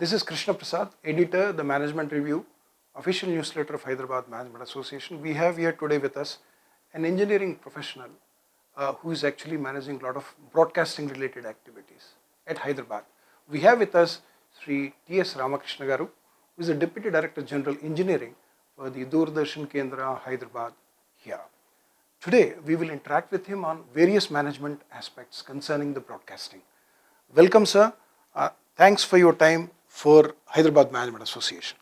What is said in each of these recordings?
This is Krishna Prasad, editor, the Management Review, official newsletter of Hyderabad Management Association. We have here today with us an engineering professional who is actually managing a lot of broadcasting related activities at Hyderabad. We have with us Sri T.S. Ramakrishna Garu, who is the Deputy Director General Engineering for the Doordarshan Kendra, Hyderabad here. Today, we will interact with him on various management aspects concerning the broadcasting. Welcome, sir. Thanks for your time for Hyderabad Management Association.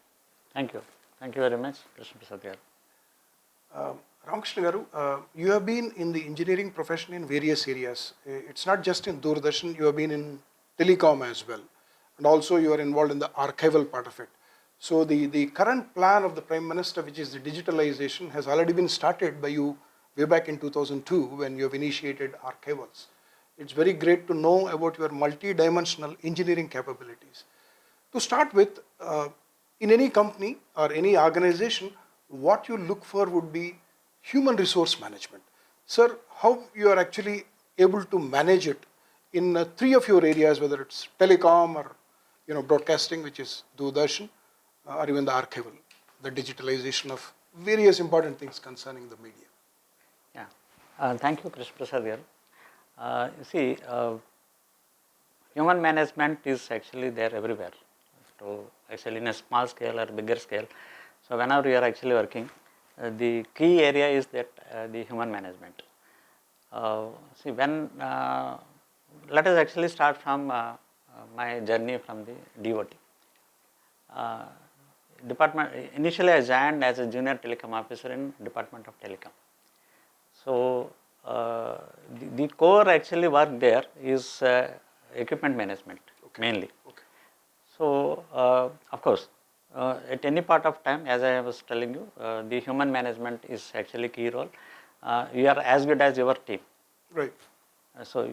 Thank you. Thank you very much, Krishna Prasad Garu. Ramakrishna Garu, you have been in the engineering profession in various areas. It's not just in Doordarshan, you have been in telecom as well. And also you are involved in the archival part of it. So the current plan of the Prime Minister, which is the digitalization, has already been started by you way back in 2002 when you have initiated archivals. It's very great to know about your multi-dimensional engineering capabilities. To start with, in any company or any organization, what you look for would be human resource management. Sir, how you are actually able to manage it in three of your areas, whether it's telecom or broadcasting, which is Doordarshan, or even the archival, the digitalization of various important things concerning the media. Yeah, thank you, Krishna Prasad Garu. You see, human management is actually there everywhere. So actually in a small scale or bigger scale. So whenever you are actually working, the key area is that the human management. See, when let us actually start from my journey from the DOT. Initially I joined as a junior telecom officer in Department of Telecom. So the core actually work there is equipment management mainly. Okay. So of course, at any part of time, as I was telling you, the human management is actually key role. You are as good as your team. Right. So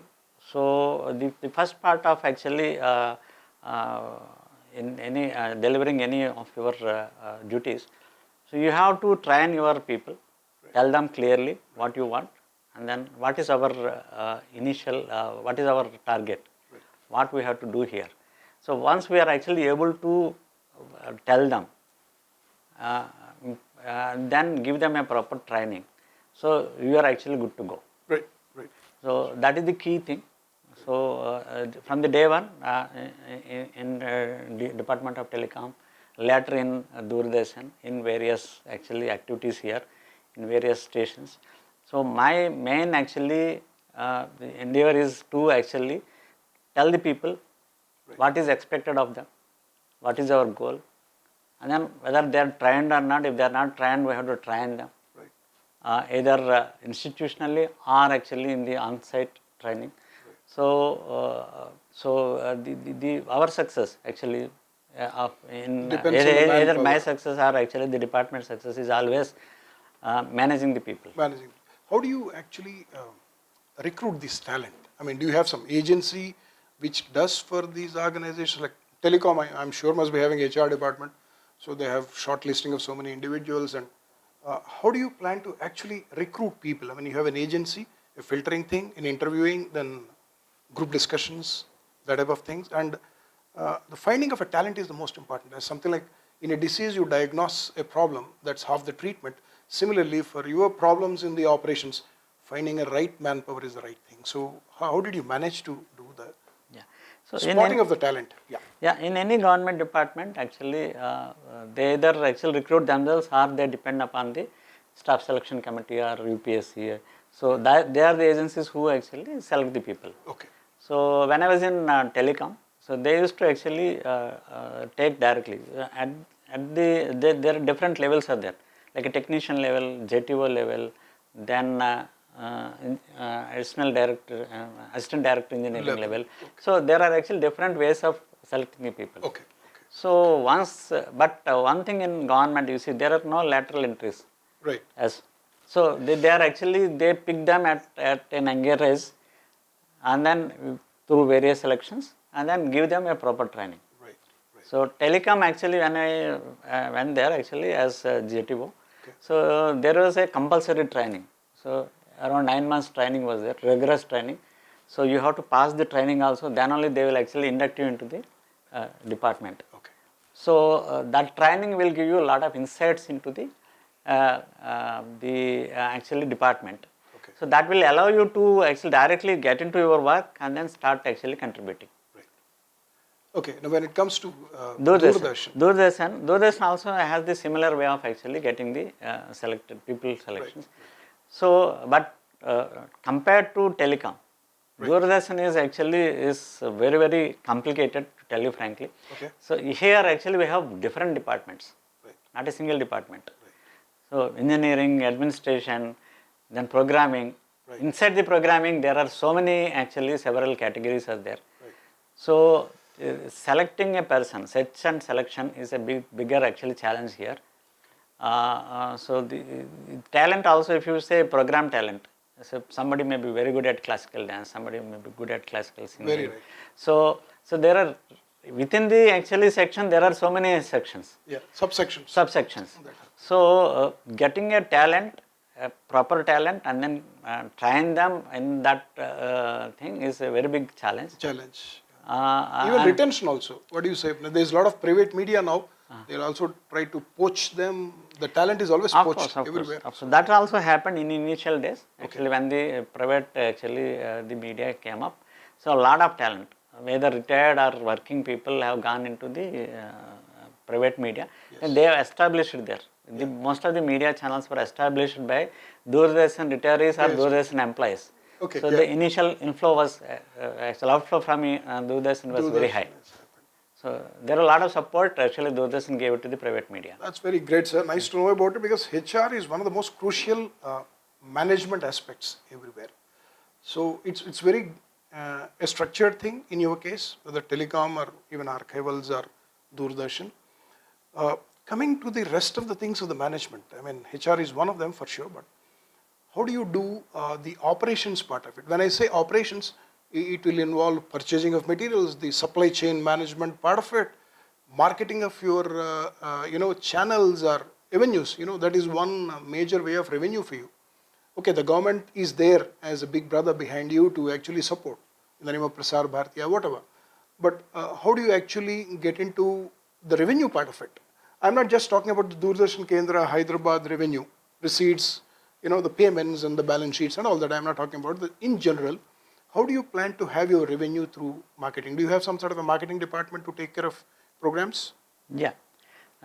the first part of actually in any delivering any of your duties, so you have to train your people, right. Tell them clearly what you want, and then what is our what is our target, right. What we have to do here. So once we are actually able to tell them, then give them a proper training, so you are actually good to go. Right, right. So that is the key thing. So from the day one in the Department of Telecom, later in Doordarshan, in various actually activities here, in various stations. So my main actually endeavor is to actually tell the people, right. What is expected of them, what is our goal, and then whether they are trained or not. If they are not trained, we have to train them, right. Either institutionally or actually in the on-site training. Right. So our success actually in either my success or actually the department success is always managing the people. Managing. How do you actually recruit this talent? I mean, do you have some agency which does for these organizations? Like telecom, I'm sure must be having HR department, so they have shortlisting of so many individuals. And how do you plan to actually recruit people? I mean, you have an agency, a filtering thing, in interviewing, then group discussions, that type of things. And the finding of a talent is the most important. As something like in a disease, you diagnose a problem, that's half the treatment. Similarly, for your problems in the operations, finding a right manpower is the right thing. So how did you manage to do that? Yeah. So spotting of the talent. Yeah. Yeah. In any government department, actually, they either actually recruit themselves or they depend upon the staff selection committee or UPSC. So they are the agencies who actually select the people. Okay. So when I was in telecom, so they used to actually take directly. There are different levels are there, like a technician level, JTO level, then assistant director engineering level. Okay. So there are actually different ways of selecting the people. Okay. So once, but one thing in government, you see, there are no lateral entries. Right. Yes. So they are actually, they pick them at an younger age, and then through various selections, and then give them a proper training. Right. So telecom actually, when I went there actually as GTO, okay. So there was a compulsory training. So around 9 months training was there, rigorous training. So you have to pass the training also, then only they will actually induct you into the department. Okay. So that training will give you a lot of insights into the actually department. Okay. So that will allow you to actually directly get into your work and then start actually contributing. Right. Okay. Now, when it comes to Doordarshan. Doordarshan. Doordarshan also has the similar way of actually getting the selected people selections. Right. So, but compared to telecom, Right. Doordarshan is very, very complicated, to tell you frankly. Okay. So here actually we have different departments, Right. not a single department. Right. So engineering, administration, then programming. Right. Inside the programming there are so many actually several categories are there. Right. So selecting a person, search and selection is a bigger actually challenge here. So the talent also, if you say program talent, so somebody may be very good at classical dance, somebody may be good at classical singing. Very right. So there are within the actually section there are so many sections. Yeah. Subsections. So getting a talent, a proper talent, and then train them in that thing is a very big challenge. Even retention also. What do you say? There is a lot of private media now. They'll also try to poach them. The talent is always poached everywhere. So that also happened in initial days. Actually, when the private the media came up, so a lot of talent, whether retired or working people, have gone into the private media, and they have established it there. Most of the media channels were established by Doordarshan retirees or Doordarshan employees. Okay, so the initial inflow was actual outflow from Doordarshan was very high. So there are a lot of support actually Doordarshan gave it to the private media. That's very great, sir. Nice to know about it, because HR is one of the most crucial management aspects everywhere. So it's very a structured thing in your case, whether telecom or even archivals or Doordarshan. Coming to the rest of the things of the management, I mean, HR is one of them for sure, but how do you do the operations part of it? When I say operations, it will involve purchasing of materials, the supply chain management part of it, marketing of your channels or avenues. That is one major way of revenue for you. Okay, the government is there as a big brother behind you to actually support in the name of Prasar Bharatiya, whatever. But how do you actually get into the revenue part of it? I'm not just talking about the Doordarshan Kendra, Hyderabad revenue, receipts, the payments and the balance sheets and all that. I'm not talking about that. In general, how do you plan to have your revenue through marketing? Do you have some sort of a marketing department to take care of programs? Yeah.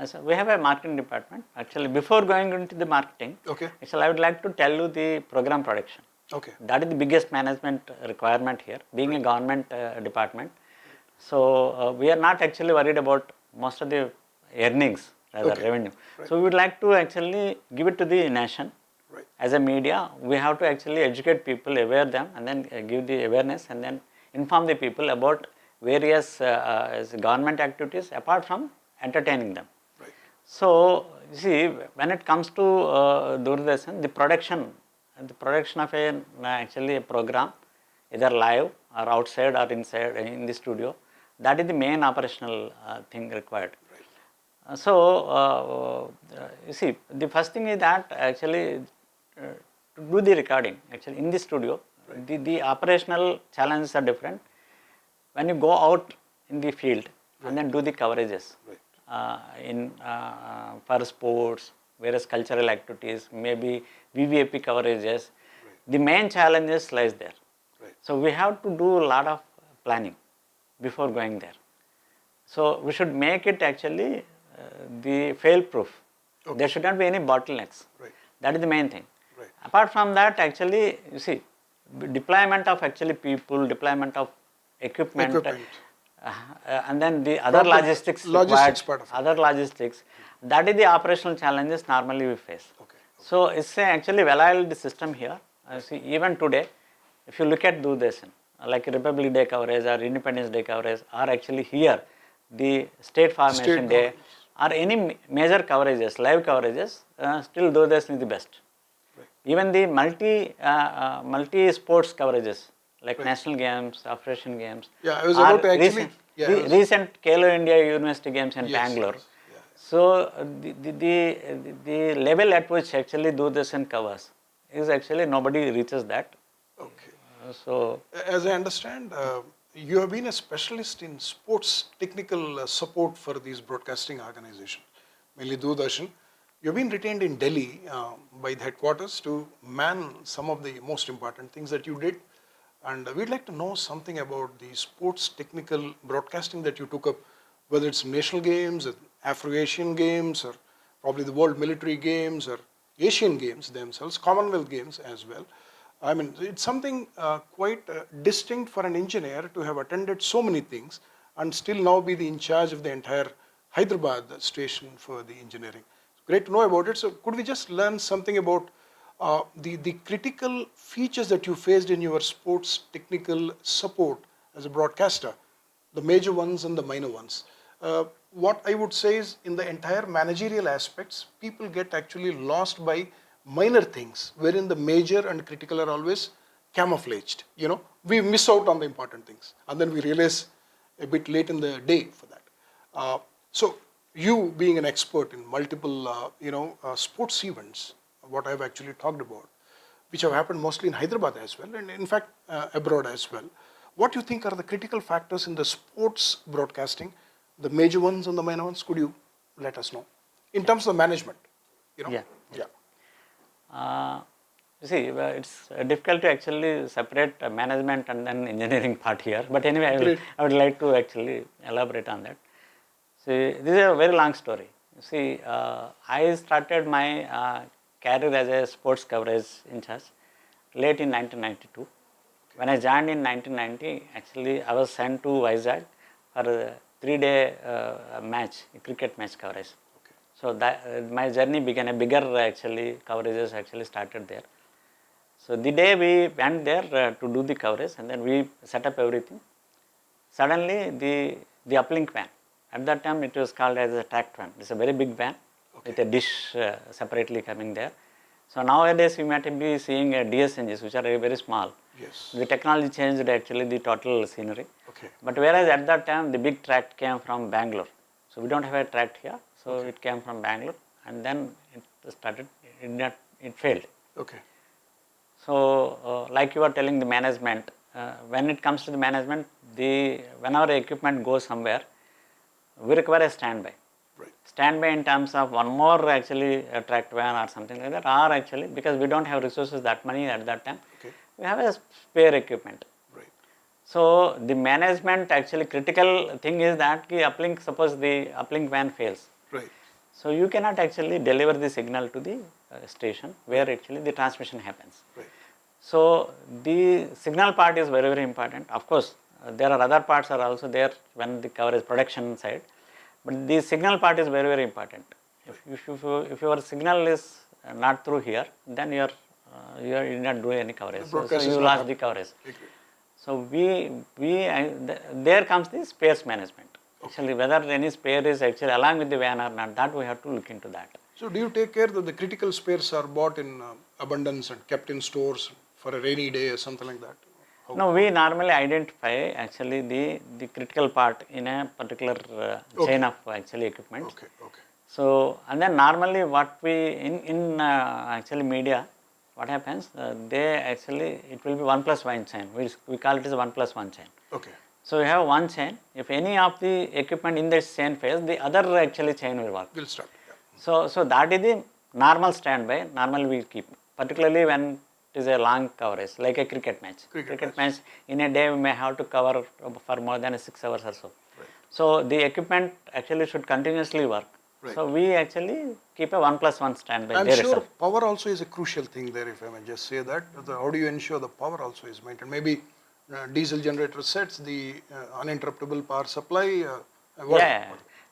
So we have a marketing department. Actually, before going into the marketing, actually I would like to tell you the program production. Okay. That is the biggest management requirement here, being a government department. So we are not actually worried about most of the earnings, rather revenue. So we would like to actually give it to the nation. As a media, we have to actually educate people, aware them, and then give the awareness, and then inform the people about various government activities apart from entertaining them. Right. So you see, when it comes to Doordarshan, the production of actually a program, either live or outside or inside in the studio, that is the main operational thing required. Right. You see, the first thing is that actually to do the recording actually in the studio, the operational challenges are different. When you go out in the field and then do the coverages for sports, various cultural activities, maybe VVIP coverages, the main challenges lies there. So we have to do a lot of planning before going there. So we should make it actually the fail proof. There should not be any bottlenecks. That is the main thing. Apart from that, actually, you see, deployment of actually people, deployment of equipment. And then the other logistics part of other logistics, that is the operational challenges normally we face. So it's actually well-oiled system here. See, even today, if you look at Doordarshan, like Republic Day coverage or Independence Day coverage, or actually here, the State Formation Day, or any major coverages, live coverages, still Doordarshan is the best. Even the multi-sports coverages, like national games, Operation games. Yeah, I was about to actually... recent Kalo India University Games in Bangalore. So the level at which actually Doordarshan covers is actually nobody reaches that. Okay. So as I understand, you have been a specialist in sports technical support for these broadcasting organizations, mainly Doordarshan. You have been retained in Delhi by the headquarters to man some of the most important things that you did. And we'd like to know something about the sports technical broadcasting that you took up, whether it's national games, or Afro-Asian games, or probably the World Military Games, or Asian Games themselves, Commonwealth Games as well. I mean, it's something quite distinct for an engineer to have attended so many things and still now be the in charge of the entire Hyderabad station for the engineering. Great to know about it. So could we just learn something about the critical features that you faced in your sports technical support as a broadcaster, the major ones and the minor ones? What I would say is, in the entire managerial aspects, people get actually lost by minor things, wherein the major and critical are always camouflaged. You know, we miss out on the important things, and then we realize a bit late in the day for that. So you being an expert in multiple, sports events, what I've actually talked about, which have happened mostly in Hyderabad as well, and in fact abroad as well. What do you think are the critical factors in the sports broadcasting, the major ones and the minor ones? Could you let us know in terms of management? You know? Yeah. Yeah. You see, it's difficult to actually separate management and then engineering part here. But anyway, I would like to actually elaborate on that. See, this is a very long story. You see, I started my career as a sports coverage in charge late in 1992. When I joined in 1990, actually I was sent to Vizag for a 3-day match, a cricket match coverage. Okay. So that my journey began. A bigger actually coverages actually started there. So the day we went there to do the coverage, and then we set up everything. Suddenly the uplink van, at that time it was called as a tracked van. It's a very big van with a dish separately coming there. So nowadays you might be seeing DS engines which are very small. Yes. The technology changed actually the total scenery. Okay. But whereas at that time the big tract came from Bangalore. So we don't have a tract here. So it came from Bangalore, and then it started, it failed. Okay. So like you were telling the management, when it comes to the management, when our equipment goes somewhere, we require a standby. Right. Standby in terms of one more actually a tract van or something like that, or actually because we don't have resources that many at that time, we have a spare equipment. Right. So the management actually critical thing is that suppose the uplink van fails. Right. So you cannot actually deliver the signal to the station where actually the transmission happens. Right. So the signal part is very important. Of course, there are other parts are also there when the coverage production side, but the signal part is very important. If your signal is not through here, then you are not doing any coverage. So you lost the coverage. So there comes the spares management. Actually, whether any spare is actually along with the van or not, that we have to look into that. So do you take care that the critical spares are bought in abundance and kept in stores for a rainy day or something like that? No, we normally identify actually the critical part in a particular chain of actually equipment. Okay. So, and then normally what we, in actually media, what happens, it will be 1 + 1 chain. We call it as 1 + 1 chain. Okay. So, we have one chain. If any of the equipment in this chain fails, the other actually chain will work. Will start. So that is the normal standby. Normally we keep, particularly when it is a long coverage, like a cricket match. Cricket match in a day we may have to cover for more than 6 hours or so. Right. So the equipment actually should continuously work. Right. So we actually keep a 1 + 1 standby. I'm there sure itself. power also is a crucial thing there, if I may just say that. How do you ensure the power also is maintained? Maybe diesel generator sets, the uninterruptible power supply.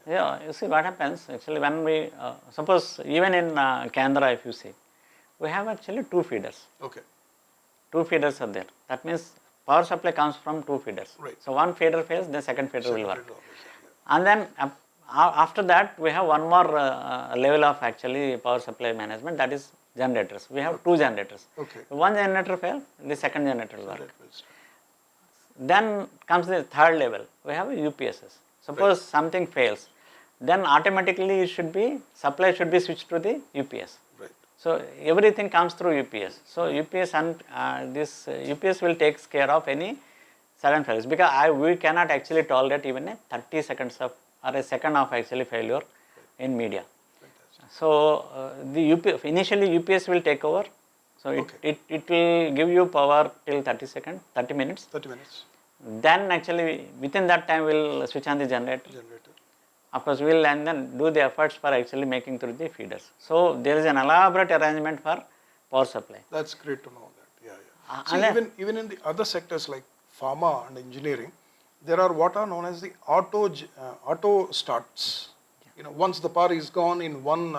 Yeah, you see what happens actually when we, suppose even in Kendra if you see, we have actually 2 feeders. Okay. 2 feeders are there. That means power supply comes from 2 feeders. Right. So one feeder fails, the second feeder will work. And then after that we have one more level of actually power supply management, that is generators. We have 2 generators. Okay. If one generator fails, the second generator will work. Then comes the third level. We have UPSs. Suppose something fails, then automatically supply should be switched to the UPS. Right. So everything comes through UPS. So UPS and UPS will take care of any Sudden failures, because we cannot actually tolerate even a 30 seconds of or a second of actually failure in media. So the initially UPS will take over. So it will give you power till 30 minutes. 30 minutes. Then actually within that time we'll switch on the generator. Of course we'll and then do the efforts for actually making through the feeders. So there is an elaborate arrangement for power supply. That's great to know that. Yeah. See, even in the other sectors like pharma and engineering, there are what are known as the auto starts. You know, once the power is gone in one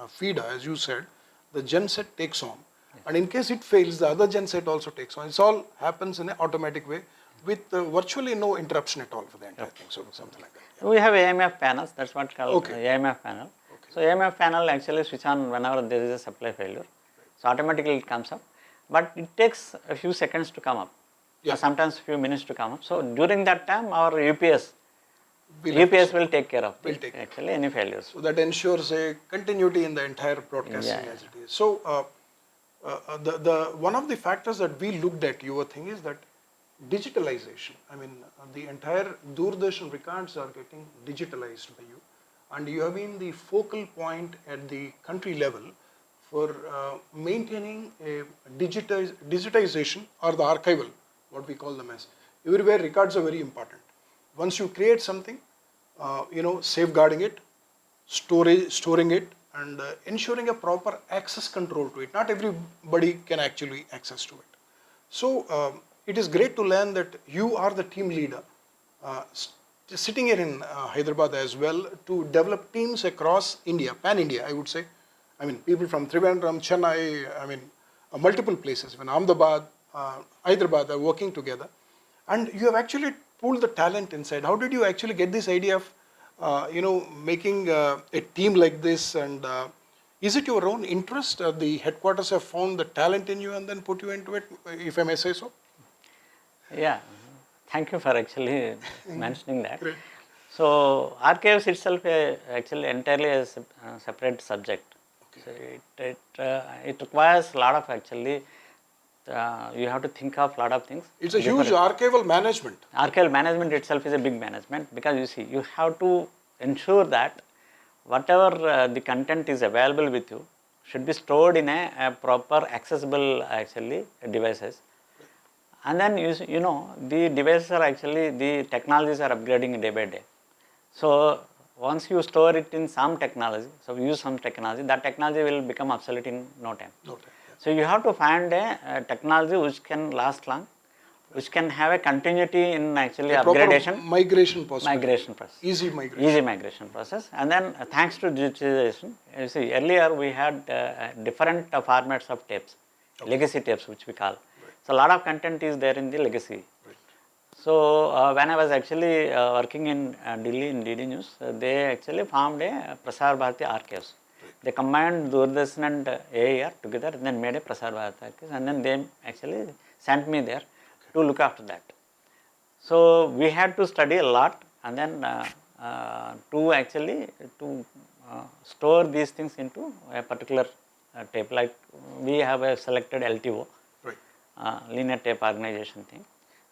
feeder, as you said, the genset takes on, and in case it fails, the other genset also takes on. It all happens in an automatic way with virtually no interruption at all for the entire thing. So something like that. Yeah. We have AMF panels. That's what called AMF panel. So AMF panel actually switch on whenever there is a supply failure. So automatically it comes up, but it takes a few seconds to come up. Or sometimes a few minutes to come up. So during that time, our UPS will take care of actually any failures. So that ensures a continuity in the entire broadcasting as it is. So the one of the factors that we looked at, your thing, is that digitalization. I mean, the entire Doordarshan records are getting digitalized by you, and you have been the focal point at the country level for maintaining a digitization or the archival, what we call them as. Everywhere records are very important. Once you create something, safeguarding it, storing it, and ensuring a proper access control to it. Not everybody can actually access to it. So it is great to learn that you are the team leader, sitting here in Hyderabad as well, to develop teams across India, pan-India, I would say. I mean, people from Trivandrum, Chennai, multiple places, even Ahmedabad, Hyderabad are working together. And you have actually pooled the talent inside. How did you actually get this idea of, making a team like this? And is it your own interest? The headquarters have found the talent in you and then put you into it, if I may say so? Yeah, thank you for actually mentioning that. Great. So archives itself actually entirely a separate subject. So it requires a lot of actually, you have to think of a lot of things. It's a huge archival management. Archival management itself is a big management, because you see, you have to ensure that whatever the content is available with you should be stored in a proper accessible actually devices. And then the devices are actually, the technologies are upgrading day by day. So once you store it in some technology, so use some technology, that technology will become obsolete in no time. So you have to find a technology which can last long, which can have a continuity in actually upgradation. Migration process. Easy migration process. And then thanks to digitization, you see, earlier we had different formats of tapes, legacy tapes which we call. So a lot of content is there in the legacy. So when I was actually working in Delhi in DD News, they actually formed a Prasar Bharati archives. They combined Doordarshan and AIR together and then made a Prasar Bharati archives, and then they actually sent me there to look after that. So we had to study a lot, and then to store these things into a particular tape. Like we have a selected LTO, linear tape organization thing.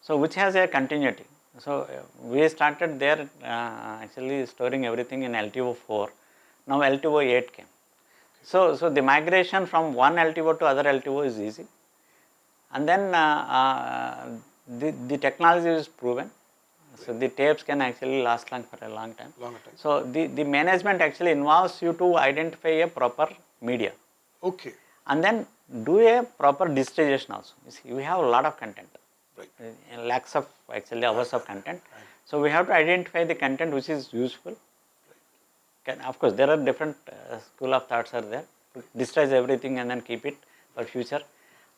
So which has a continuity. So we started there actually storing everything in LTO 4. Now LTO 8 came. So the migration from one LTO to other LTO is easy. And then the technology is proven. So the tapes can actually last long for a long time. So the management actually involves you to identify a proper media. Okay. And then do a proper digitization also. You see, we have a lot of content. Lakhs of actually hours of content. So we have to identify the content which is useful. Of course, there are different school of thoughts are there. Digitize everything and then keep it for future.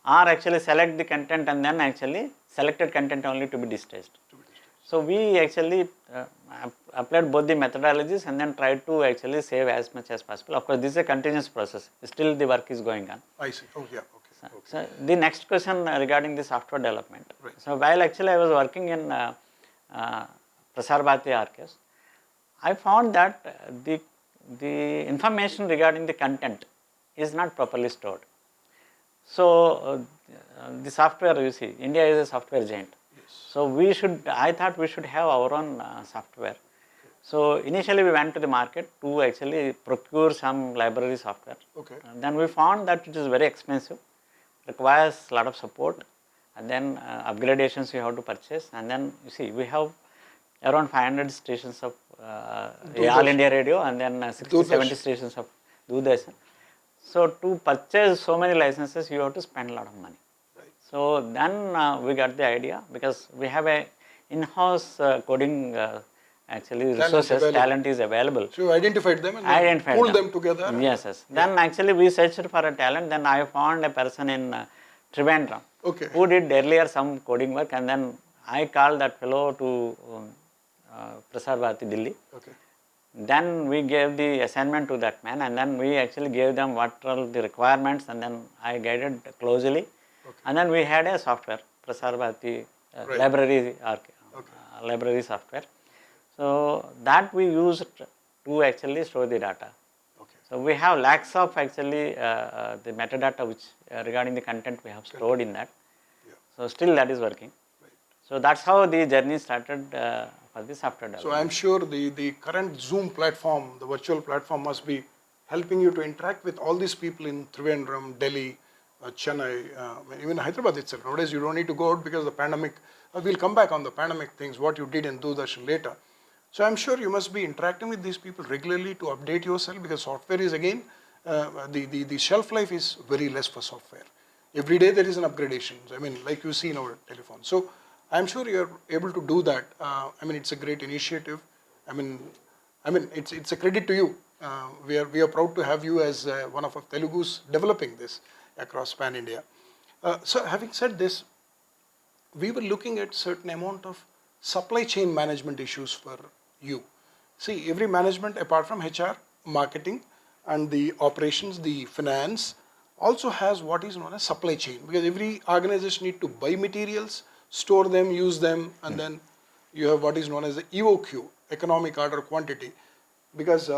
Or actually select the content and then actually selected content only to be digitized. So we actually applied both the methodologies and then tried to actually save as much as possible. Of course, this is a continuous process. Still the work is going on. I see. Oh, yeah. So the next question regarding the software development. So while actually I was working in Prasar Bharati archives, I found that the information regarding the content is not properly stored. So the software, you see, India is a software giant. So I thought we should have our own software. So initially we went to the market to actually procure some library software. Okay. And then we found that it is very expensive, requires a lot of support, and then upgradations you have to purchase. And then you see we have around 500 stations of All India Radio, and then 60, 70 stations of Doordarshan. So to purchase so many licenses, you have to spend a lot of money. Right. So then we got the idea, because we have a in-house coding resources, talent is available. So you identified them and pulled them together. Yes, yes. Then actually we searched for a talent. Then I found a person in Trivandrum who did earlier some coding work, and then I called that fellow to Prasar Bharati, Delhi. Okay. Then we gave the assignment to that man, and then we actually gave them what are the requirements, and then I guided closely. And then we had a software, Prasar Bharati library software. So that we used to actually store the data. Okay. So we have lakhs of actually the metadata which regarding the content we have stored in that. Yeah. So still that is working. Right. So that's how the journey started for the software development. So I'm sure the current Zoom platform, the virtual platform, must be helping you to interact with all these people in Trivandrum, Delhi, Chennai, even Hyderabad itself. Nowadays you don't need to go out because the pandemic, we'll come back on the pandemic things, what you did in Doordarshan later. So I'm sure you must be interacting with these people regularly to update yourself, because software is again, the shelf life is very less for software. Every day there is an upgradation. I mean, like you see in our telephone. So I'm sure you're able to do that. I mean, it's a great initiative. I mean, it's a credit to you. We are proud to have you as one of our Telugus developing this across pan India. So having said this, we were looking at certain amount of supply chain management issues for you. See, every management apart from HR, marketing, and the operations, the finance, also has what is known as supply chain, because every organization need to buy materials, store them, use them, and then you have what is known as the EOQ, economic order quantity, because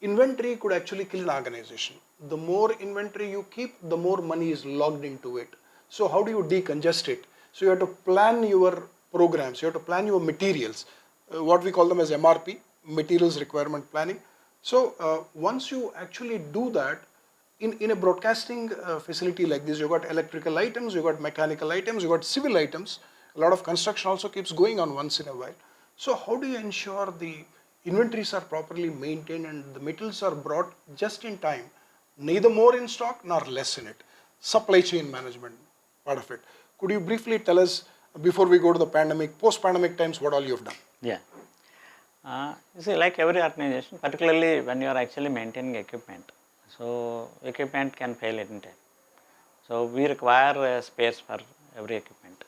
inventory could actually kill an organization. The more inventory you keep, the more money is logged into it. So how do you decongest it? So you have to plan your programs, you have to plan your materials, what we call them as MRP, materials requirement planning. So once you actually do that, in a broadcasting facility like this, you got electrical items, you got mechanical items, you got civil items. A lot of construction also keeps going on once in a while. So how do you ensure the inventories are properly maintained and the materials are brought just in time, neither more in stock nor less in it? Supply chain management part of it. Could you briefly tell us, before we go to the pandemic, post-pandemic times, what all you've done? Yeah. You see, like every organization, particularly when you are actually maintaining equipment, so equipment can fail at any time. So we require spares for every equipment.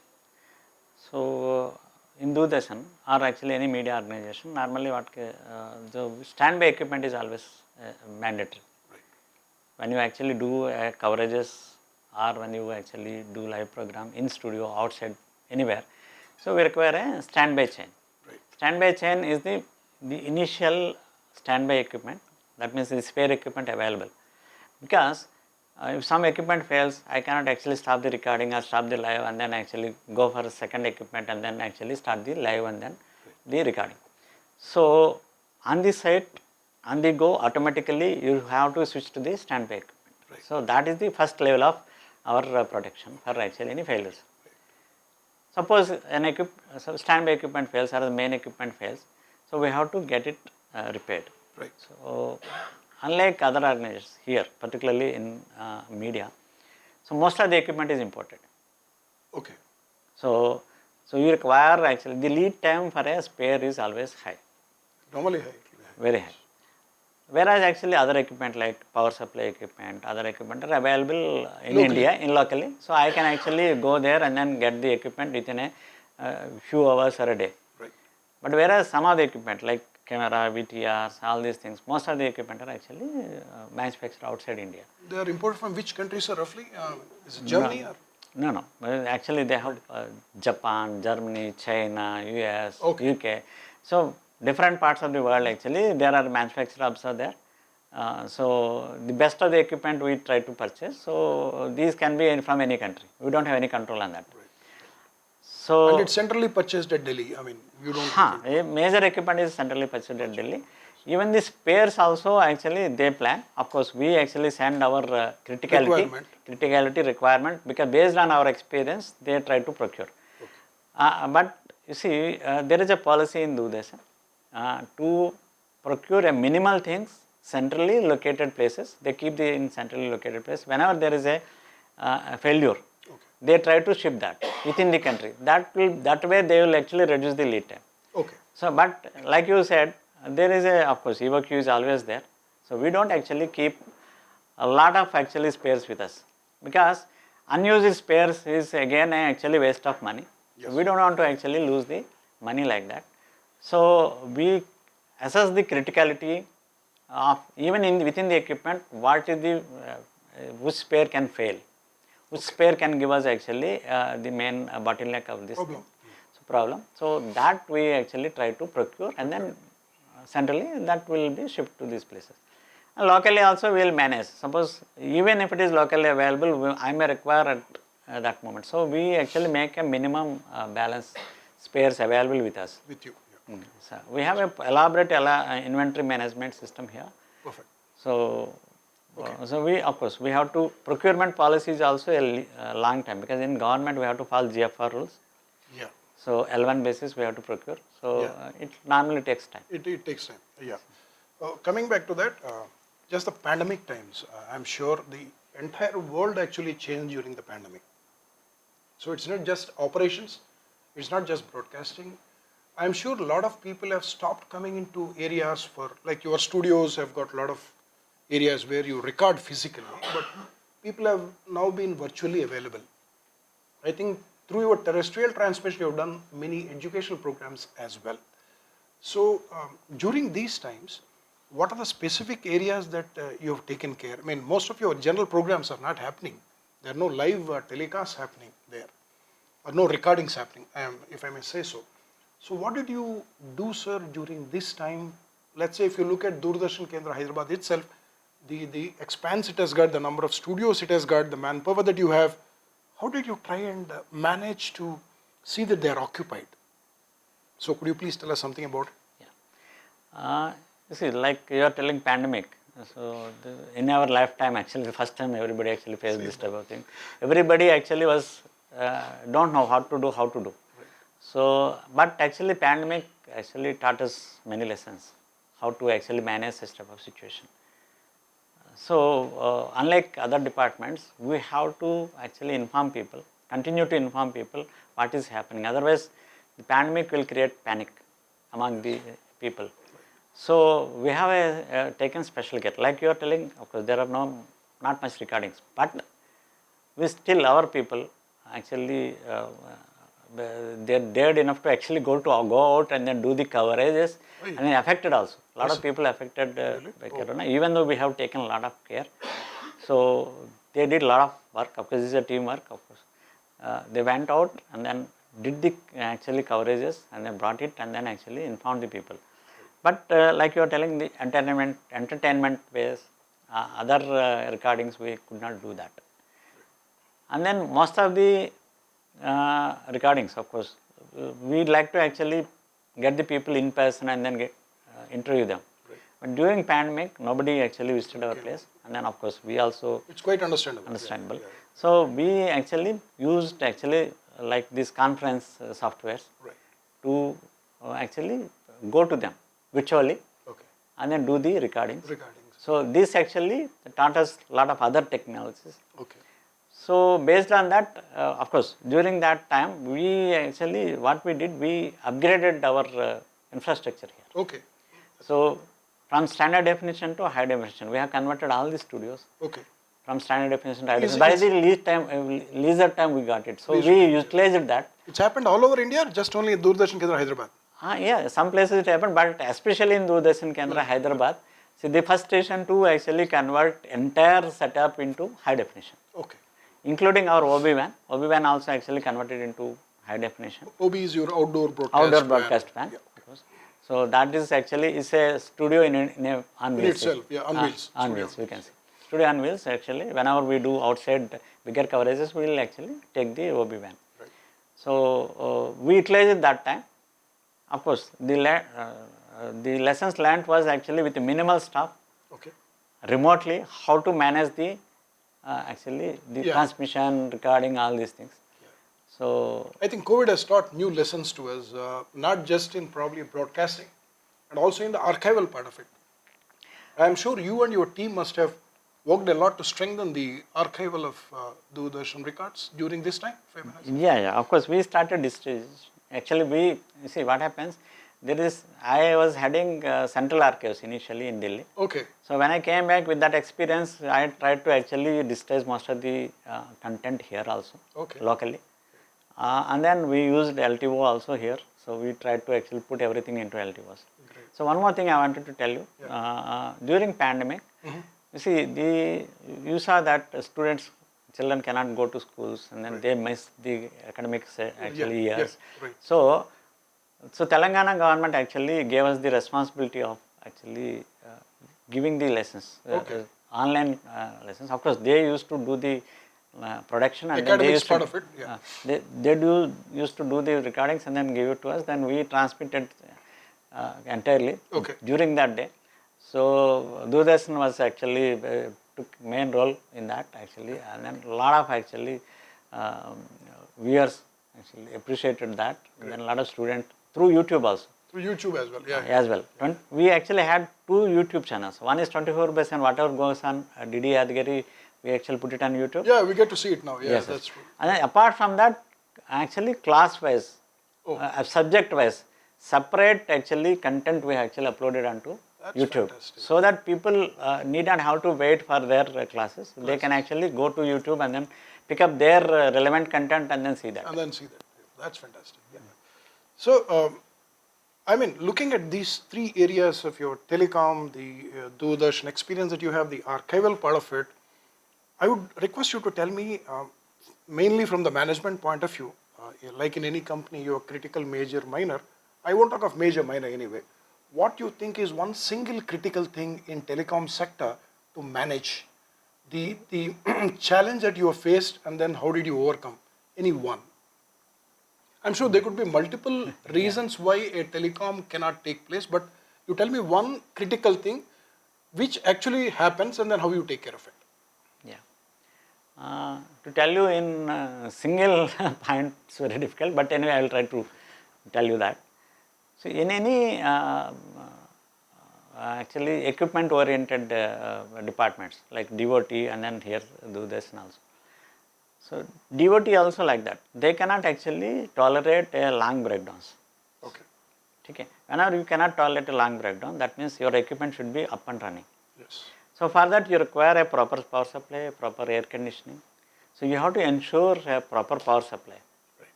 So in Doordarshan or actually any media organization, normally the standby equipment is always mandatory. Right. When you actually do coverages or when you actually do live program in studio, outside, anywhere, so we require a standby chain. Right. Standby chain is the initial standby equipment, that means the spare equipment available, because if some equipment fails, I cannot actually stop the recording or stop the live and then actually go for a second equipment and then actually start the live and then the recording. So on the site, on the go, automatically you have to switch to the standby equipment. Right. So that is the first level of our protection for actually any failures. Suppose so standby equipment fails or the main equipment fails, so we have to get it repaired. Right. So unlike other organizations here, particularly in media, so most of the equipment is imported. Okay. So you require actually the lead time for a spare is always high. Normally high. Very high. Whereas actually other equipment like power supply equipment, other equipment are available in India, locally. So I can actually go there and then get the equipment within a few hours or a day. Right. But whereas some of the equipment like camera, VTRs, all these things, most of the equipment are actually manufactured outside India. They are imported from which countries, sir, roughly? Is it Germany? No. Actually they have Japan, Germany, China, US, UK. So different parts of the world actually, there are manufacturer hubs are there. So the best of the equipment we try to purchase. So these can be from any country. We don't have any control on that. Right. So, And it's centrally purchased at Delhi. I mean, you don't. a major equipment is centrally purchased at Delhi. Even the spares also actually they plan. Of course, we actually send our criticality requirement, because based on our experience, they try to procure. But you see, there is a policy in Doordarshan to procure a minimal things centrally located places. They keep the in centrally located place. Whenever there is a failure, they try to ship that within the country. That way they will actually reduce the lead time. Okay. So, but like you said, there is of course EVO queue is always there. So we don't actually keep a lot of actually spares with us, because unused spares is again actually waste of money. Yes. So we don't want to actually lose the money like that. So we assess the criticality of even within the equipment, what is the which spare can fail, which spare can give us actually the main bottleneck of this problem. So that we actually try to procure, and then centrally that will be shipped to these places. And locally also we will manage. Suppose even if it is locally available, I may require at that moment. So we actually make a minimum balance spares available with us. With you. Yeah. So we have an elaborate inventory management system here. Perfect. So, so we of course we have to, procurement policy is also a long time, because in government we have to follow GFR rules. Yeah. So L1 basis we have to procure. So it normally takes time. It takes time. Yeah. Coming back to that, just the pandemic times, I'm sure the entire world actually changed during the pandemic. So it's not just operations, it's not just broadcasting. I'm sure a lot of people have stopped coming into areas for, like your studios have got a lot of areas where you record physically, but people have now been virtually available. I think through your terrestrial transmission, you have done many educational programs as well. So during these times, what are the specific areas that you have taken care? I mean, most of your general programs are not happening. There are no live telecasts happening there, or no recordings happening, if I may say so. So what did you do, sir, during this time? Let's say if you look at Doordarshan Kendra Hyderabad itself, the expanse it has got, the number of studios it has got, the manpower that you have, how did you try and manage to see that they are occupied? So could you please tell us something about it? Yeah. You see, like you are telling pandemic. So in our lifetime, actually, the first time everybody actually faced this type of thing. Everybody actually was don't know how to do. Right. So, but actually, pandemic actually taught us many lessons, how to actually manage such type of situation. So, unlike other departments, we have to actually inform people, continue to inform people what is happening. Otherwise, the pandemic will create panic among the people. So, we have taken special care. Like you are telling, of course, there are not much recordings, but we still, our people actually, they dared enough to actually go out and then do the coverages, and then affected also. A lot of people affected by corona, even though we have taken a lot of care. So they did a lot of work. Of course, this is a teamwork. Of course, they went out and then did the actually coverages, and then brought it and then actually informed the people. But like you are telling, the entertainment ways, other recordings, we could not do that. And then most of the recordings, of course, we'd like to actually get the people in person and then interview them. Right. But during pandemic, nobody actually visited our place, and then of course we also. It's quite understandable. Yeah. So we actually used like these conference softwares to actually go to them virtually, and then do the recordings. So this actually taught us a lot of other technologies. So based on that, of course, during that time, we actually, what we did, we upgraded our infrastructure here. So from standard definition to high definition, we have converted all the studios. From standard definition to high definition. By the leisure time we got it. So we utilized that. It's happened all over India, or just only Doordarshan Kendra Hyderabad? Yeah, some places it happened, but especially in Doordarshan Kendra Hyderabad. See, the first station to actually convert entire setup into high definition. Including our OB van. OB van also actually converted into high definition. OB is your outdoor broadcast van. Yeah. So that is actually is a studio on wheels. Itself, on wheels. On wheels, we can see. Studio on wheels actually. Whenever we do outside bigger coverages, we will actually take the OB van. So we utilized it that time. Of course, the lessons learned was actually with minimal staff, Okay. remotely, how to manage the actually the Yeah. transmission, recording, all these things. So I think COVID has taught new lessons to us, not just in probably broadcasting, and also in the archival part of it. I am sure you and your team must have worked a lot to strengthen the archival of Doordarshan records during this time, if I may ask. yeah, of course, we started this stage. Actually, you see what happens. I was heading central archives initially in Delhi. Okay. So when I came back with that experience, I tried to actually digitize most of the content here also, Okay. locally. And then we used LTO also here. So we tried to actually put everything into LTOs. Great. So one more thing I wanted to tell you, during pandemic, you see you saw that children cannot go to schools, and then they miss the academic actually Yeah, years. right. So Telangana government actually gave us the responsibility of actually giving the lessons, Okay. online lessons. Of course, they used to do the production, and then they Academics used part to of it, yeah. they used to do the recordings and then give it to us. Then we transmitted entirely Okay. during that day. So Doordarshan was actually took main role in that actually, and then a lot of actually viewers actually appreciated that, and then a lot of students through YouTube also. Through YouTube as well, yeah. As well. We actually had 2 YouTube channels. One is 24/7, whatever goes on Didi Yadgiri, we actually put it on YouTube. Yeah, we get to see it now, yeah, Yes, that's true. And then apart from that, actually class wise, subject wise, separate actually content we actually uploaded onto That's YouTube. fantastic. So that people need not have to wait for their classes. They can actually go to YouTube and then pick up their relevant content and then see that. And then see that. That's fantastic. Yeah. So, I mean, looking at these 3 areas of your telecom, the Doordarshan experience that you have, the archival part of it, I would request you to tell me, mainly from the management point of view, like in any company, your critical, major, minor. I won't talk of major, minor anyway. What you think is one single critical thing in telecom sector to manage the challenge that you have faced, and then how did you overcome? Any one? I'm sure there could be multiple reasons why a telecom cannot take place, but you tell me one critical thing which actually happens and then how you take care of it. Yeah. To tell you in single point, it's very difficult, but anyway, I will try to tell you that. So, in any actually equipment oriented departments like DOT and then here Doordarshan also. So, DOT also like that. They cannot actually tolerate a long breakdowns. Okay. Okay. Whenever you cannot tolerate a long breakdown, that means your equipment should be up and running. Yes. So, for that you require a proper power supply, proper air conditioning. So, you have to ensure a proper power supply. Right.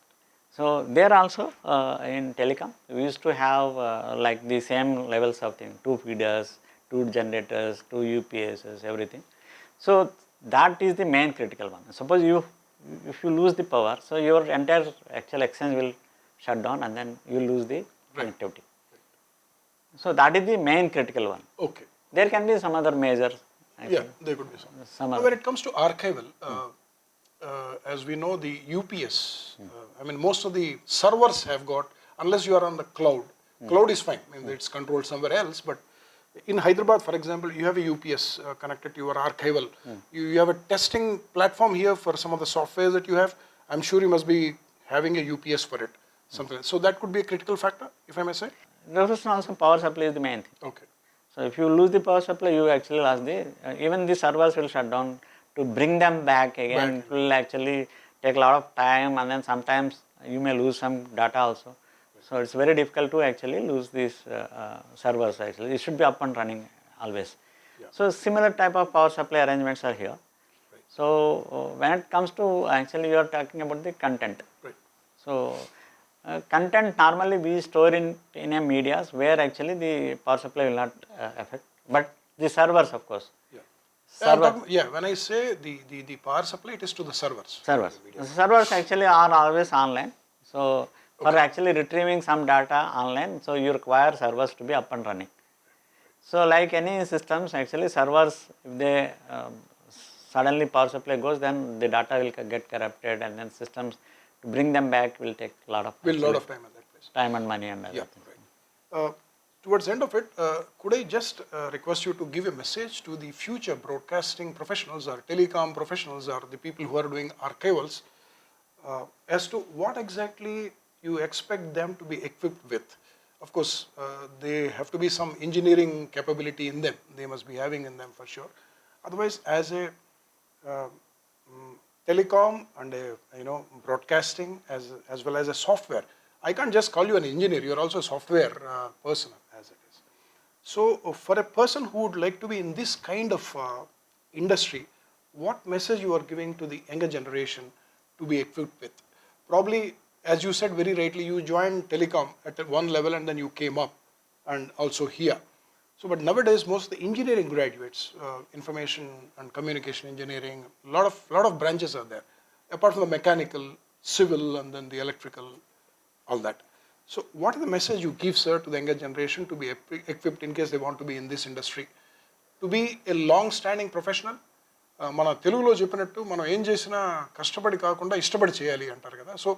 So, there also in telecom, we used to have like the same levels of thing, 2 feeders, 2 generators, 2 UPSs, everything. So, that is the main critical one. Suppose if you lose the power, so your entire actual exchange will shut down and then you lose the connectivity. So, that is the main critical one. Okay. There can be some other measures. Yeah, there could be some. Some Now, other. when it comes to archival, as we know, the UPS, I mean, most of the servers have got, unless you are on the cloud, cloud is fine, I mean, it's controlled somewhere else, but in Hyderabad, for example, you have a UPS connected to your archival. You have a testing platform here for some of the software that you have. I'm sure you must be having a UPS for it. Something. So that could be a critical factor, if I may say. Doordarshan also power supply is the main thing. Okay. So, if you lose the power supply, you actually lost even the servers will shut down. To bring them back again, it will actually take a lot of time, and then sometimes you may lose some data also. So, it's very difficult to actually lose these servers actually. It should be up and running always. Yeah. So, similar type of power supply arrangements are here. Right. So, when it comes to actually you are talking about the content. Right. So, content normally we store in a medias where actually the power supply will not affect, but the servers of course. Yeah, when I say the power supply, it is to the servers. Servers. Servers actually are always online. So, for actually retrieving some data online, so you require servers to be up and running. So, like any systems, actually servers, if they suddenly power supply goes, then the data will get corrupted and then systems to bring them back will take a lot of Will lot of time at that place. time and money and other Yeah, things. right. Towards the end of it, could I just request you to give a message to the future broadcasting professionals or telecom professionals or the people who are doing archivals as to what exactly you expect them to be equipped with? Of course, they have to be some engineering capability in them. They must be having in them for sure. Otherwise, as a telecom and a, broadcasting as well as a software, I can't just call you an engineer. You are also a software person as it is. So, for a person who would like to be in this kind of industry, what message you are giving to the younger generation to be equipped with? Probably, as you said very rightly, you joined telecom at one level and then you came up and also here. So, but nowadays most of the engineering graduates, information and communication engineering, lot of branches are there, apart from the mechanical, civil, and then the electrical, all that. So, what is the message you give, sir, to the younger generation to be equipped in case they want to be in this industry, to be a long-standing professional? మన తెలుగులో చెప్పినట్టు మనం ఏం చేసినా కష్టపడి కాకుండా ఇష్టపడి చేయాలి అంటారు కదా. So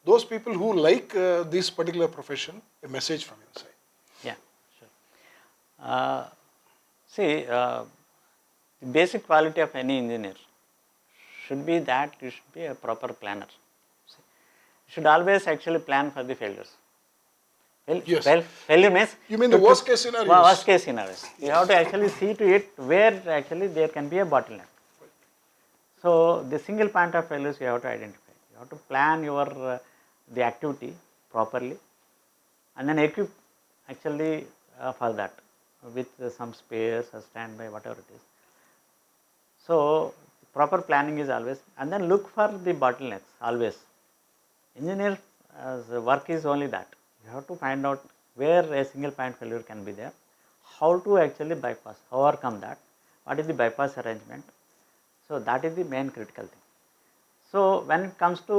those people who like this particular profession, a message from your side. Yeah, sure. See, the basic quality of any engineer should be that you should be a proper planner. See, you should always actually plan for the failures. Yes. Failure means, You mean the worst case scenarios? Worst case scenarios. You have to actually see to it where actually there can be a bottleneck. So the single point of failures you have to identify. You have to plan your the activity properly, and then equip actually for that with some spares or standby, whatever it is. So proper planning is always, and then look for the bottlenecks always. Engineer work is only that. You have to find out where a single point failure can be there, how to actually bypass, overcome that, what is the bypass arrangement. So that is the main critical thing. So when it comes to,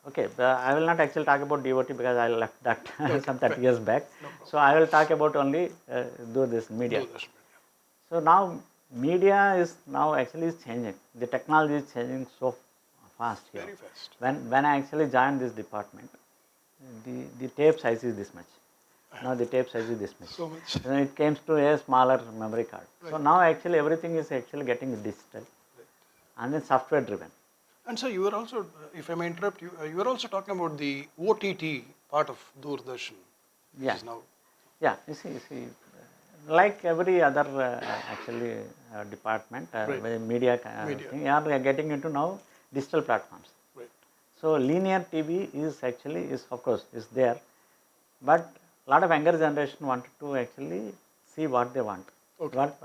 okay, I will not actually talk about DOT because I left that some 30 years back. So I will talk about only do this media. So now media is now actually is changing. The technology is changing so fast here. Very fast. When I actually joined this department, the tape size is this much. Now the tape size is this much. So much. Then it came to a smaller memory card. Right. So now actually everything is actually getting digital, and then software driven. And so you were also, if I may interrupt you, you were also talking about the OTT part of Doordarshan. Yeah. Is now. Yeah. You see, like every other actually department, Right. media, Media. thing, you are getting into now digital platforms. Right. So linear TV is actually of course is there, but a lot of younger generation wanted to actually see what they want. Okay. What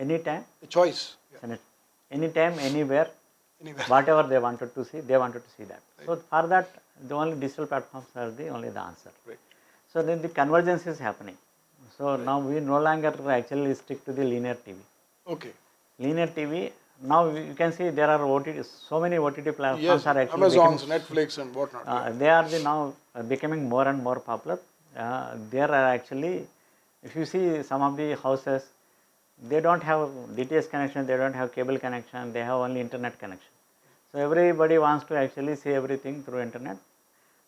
anytime, A choice. Yeah. anytime, anywhere, Anywhere. whatever they wanted to see, they wanted to see that. Right. So for that, the only digital platforms are the only the answer. Right. So then the convergence is happening. So right. Now we no longer actually stick to the linear TV. Okay. Linear TV, now you can see there are OTT, so many OTT platforms Yes. are actually Amazon's, Netflix, and whatnot. they are the now becoming more and more popular. There are actually, if you see some of the houses, they don't have DTS connection, they don't have cable connection, they have only internet connection. So everybody wants to actually see everything through internet,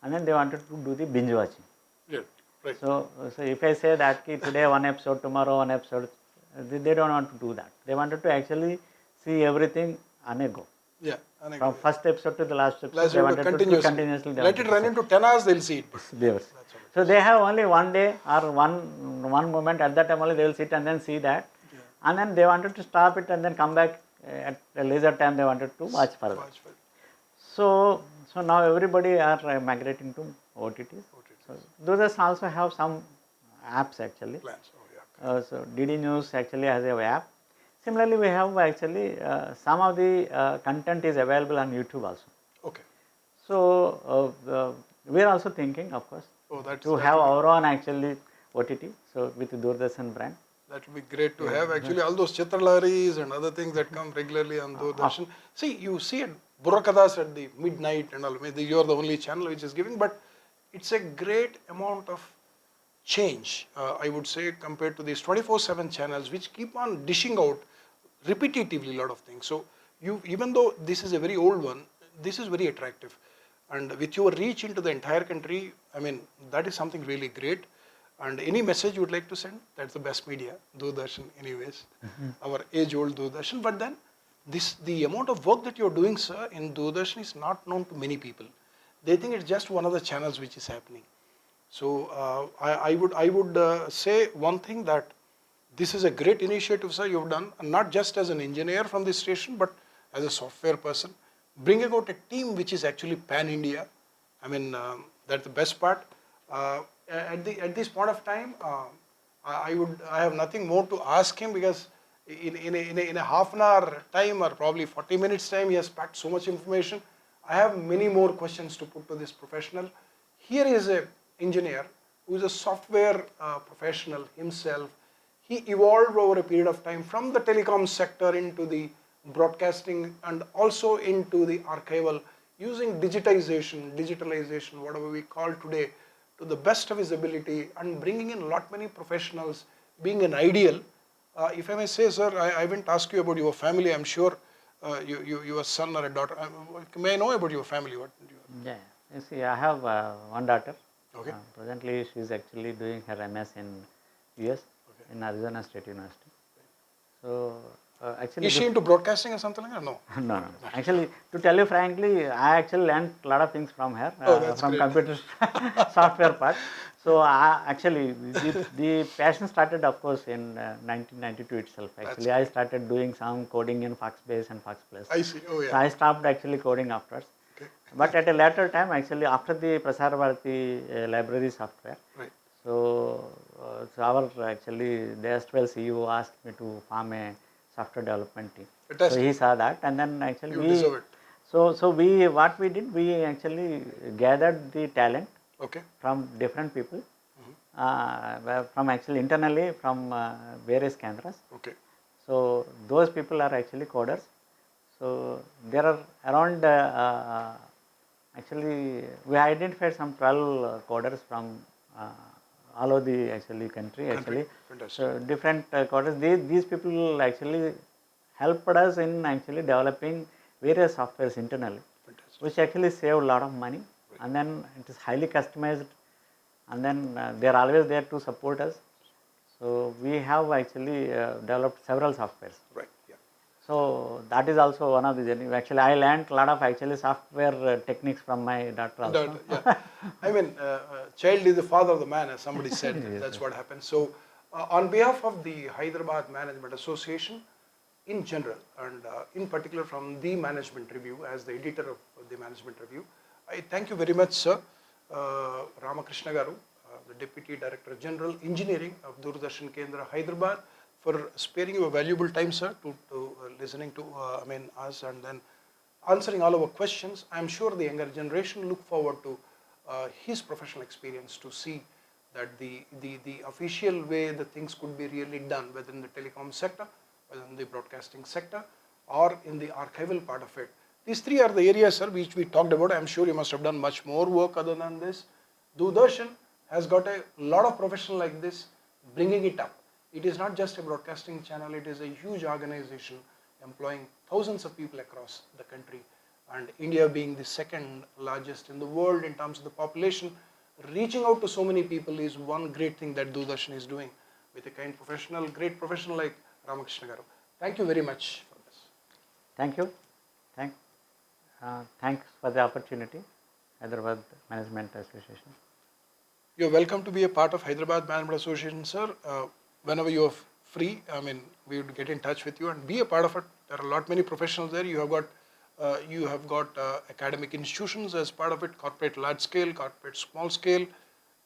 and then they wanted to do the binge watching. Yeah. Right. So if I say that today one episode, tomorrow one episode, they don't want to do that. They wanted to actually see everything on a go. Yeah. From first episode to the last episode, Last they episode wanted continuously. to continuously. Let it run into 10 hours, they'll see it. So they have only one day or one moment. At that time only they will sit and then see that, and then they wanted to stop it and then come back at a leisure time. They wanted to watch further. So now everybody are migrating to OTTs. So those also have some apps actually. Plans. Oh, yeah. So DD News actually has a app. Similarly, we have actually some of the content is available on YouTube also. Okay. So we are also thinking, of course, to have our own actually OTT. So with the Doordarshan brand. That would be great to have. Actually, all those chitralaris and other things that come regularly on Doordarshan. See, you see it, Burakadas at the midnight and all. Maybe you are the only channel which is giving, but it's a great amount of change, I would say, compared to these 24/7 channels which keep on dishing out repetitively a lot of things. So you, even though this is a very old one, this is very attractive. and with your reach into the entire country, I mean, that is something really great. And any message you would like to send? That's the best media, Doordarshan anyways, our age-old Doordarshan. But then the amount of work that you're doing, sir, in Doordarshan is not known to many people. They think it's just one of the channels which is happening. So I would say one thing, that this is a great initiative, sir, you've done, and not just as an engineer from this station, but as a software person, bringing out a team which is actually pan-India. I mean, that's the best part. At this point of time, I have nothing more to ask him, because in a half an hour time, or probably 40 minutes time, he has packed so much information. I have many more questions to put to this professional. Here is a engineer who is a software professional himself. He evolved over a period of time from the telecom sector into the broadcasting, and also into the archival, using digitalization, whatever we call today, to the best of his ability, and bringing in lot many professionals, being an ideal. If I may say, sir, I won't ask you about your family. I'm sure your son or a daughter. May I know about your family? Yeah, you see, I have one daughter. Okay. Presently, she is actually doing her MS in US, in Arizona State University. So, actually, is she into broadcasting or something like that? No. No. Actually, to tell you frankly, I actually learned a lot of things from her, from great. computer software part. So, actually, the passion started, of course, in 1992 itself. Actually, I started doing some coding in Foxbase and Fox Plus. I see. Oh, yeah. So, I stopped actually coding afterwards. Okay. But at a later time, actually, after the Prasar Bharati library software, Right. so our actually the erstwhile CEO asked me to form a software development team. Fantastic. So he saw that, and then actually You deserve it. So what we did, we actually gathered the talent Okay. from different people, from actually internally from various Kendras. Okay. So those people are actually coders. So there are around actually we identified some 12 coders from all over the actually country. Actually, Fantastic. so different coders. These people actually helped us in actually developing various softwares internally, Fantastic. which actually saved a lot of money. And then it is highly customized, and then they are always there to support us. So we have actually developed several softwares. Right. Yeah. So that is also one of the journey. Actually, I learned a lot of actually software techniques from my daughter also. Yeah. I mean, child is the father of the man, as somebody said. That's what happens. So, on behalf of the Hyderabad Management Association in general, and in particular from the Management Review, as the editor of the Management Review, I thank you very much, sir, Ramakrishna Garu, the Deputy Director General Engineering of Doordarshan Kendra, Hyderabad, for sparing your valuable time, sir, to listening to us, and then answering all our questions. I'm sure the younger generation look forward to his professional experience, to see that the official way the things could be really done, whether in the telecom sector, whether in the broadcasting sector, or in the archival part of it. These three are the areas, sir, which we talked about. I'm sure you must have done much more work other than this. Doordarshan has got a lot of professionals like this, bringing it up. It is not just a broadcasting channel, it is a huge organization employing thousands of people across the country, and India being the second largest in the world in terms of the population, reaching out to so many people is one great thing that Doordarshan is doing with a great professional like Ramakrishna Garu. Thank you very much for this. Thank you. Thanks for the opportunity, Hyderabad Management Association. You're welcome to be a part of Hyderabad Management Association, sir. Whenever you're free, we would get in touch with you and be a part of it. There are a lot many professionals there. You have got academic institutions as part of it, corporate large scale, corporate small scale,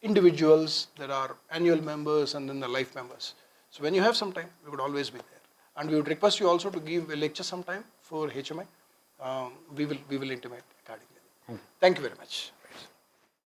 individuals. There are annual members and then the life members. So when you have some time, we would always be there. And we would request you also to give a lecture sometime for HMI. We will intimate accordingly. Thank you. Thank you very much.